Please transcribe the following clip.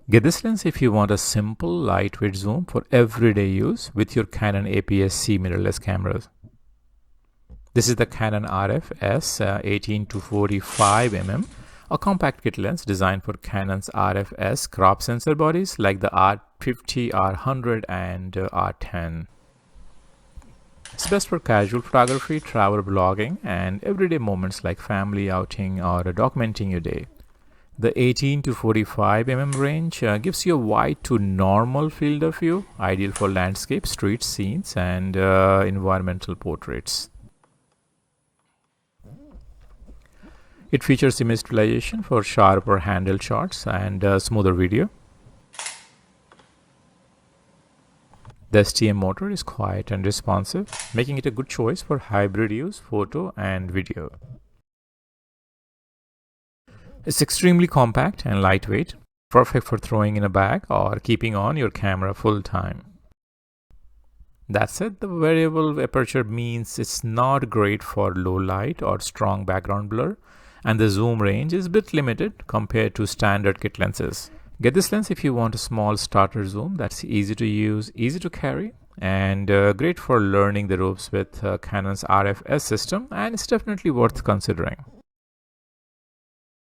Get this lens if you want a simple, lightweight zoom for everyday use with your Canon APS-C mirrorless cameras. This is the Canon RF-S 18-45mm, a compact kit lens designed for Canon's RF-S crop sensor bodies like the R50, R100 and R10. It's best for casual photography, travel vlogging, and everyday moments like family outing or documenting your day. The 18-45mm range gives you a wide to normal field of view, ideal for landscape, street scenes, and environmental portraits. It features image stabilization for sharper handle shots and smoother video. The STM motor is quiet and responsive, making it a good choice for hybrid use, photo and video. It's extremely compact and lightweight, perfect for throwing in a bag or keeping on your camera full time. That said, the variable aperture means it's not great for low light or strong background blur, and the zoom range is a bit limited compared to standard kit lenses. Get this lens if you want a small starter zoom that's easy to use, easy to carry, and great for learning the ropes with Canon's RF-S system, and it's definitely worth considering.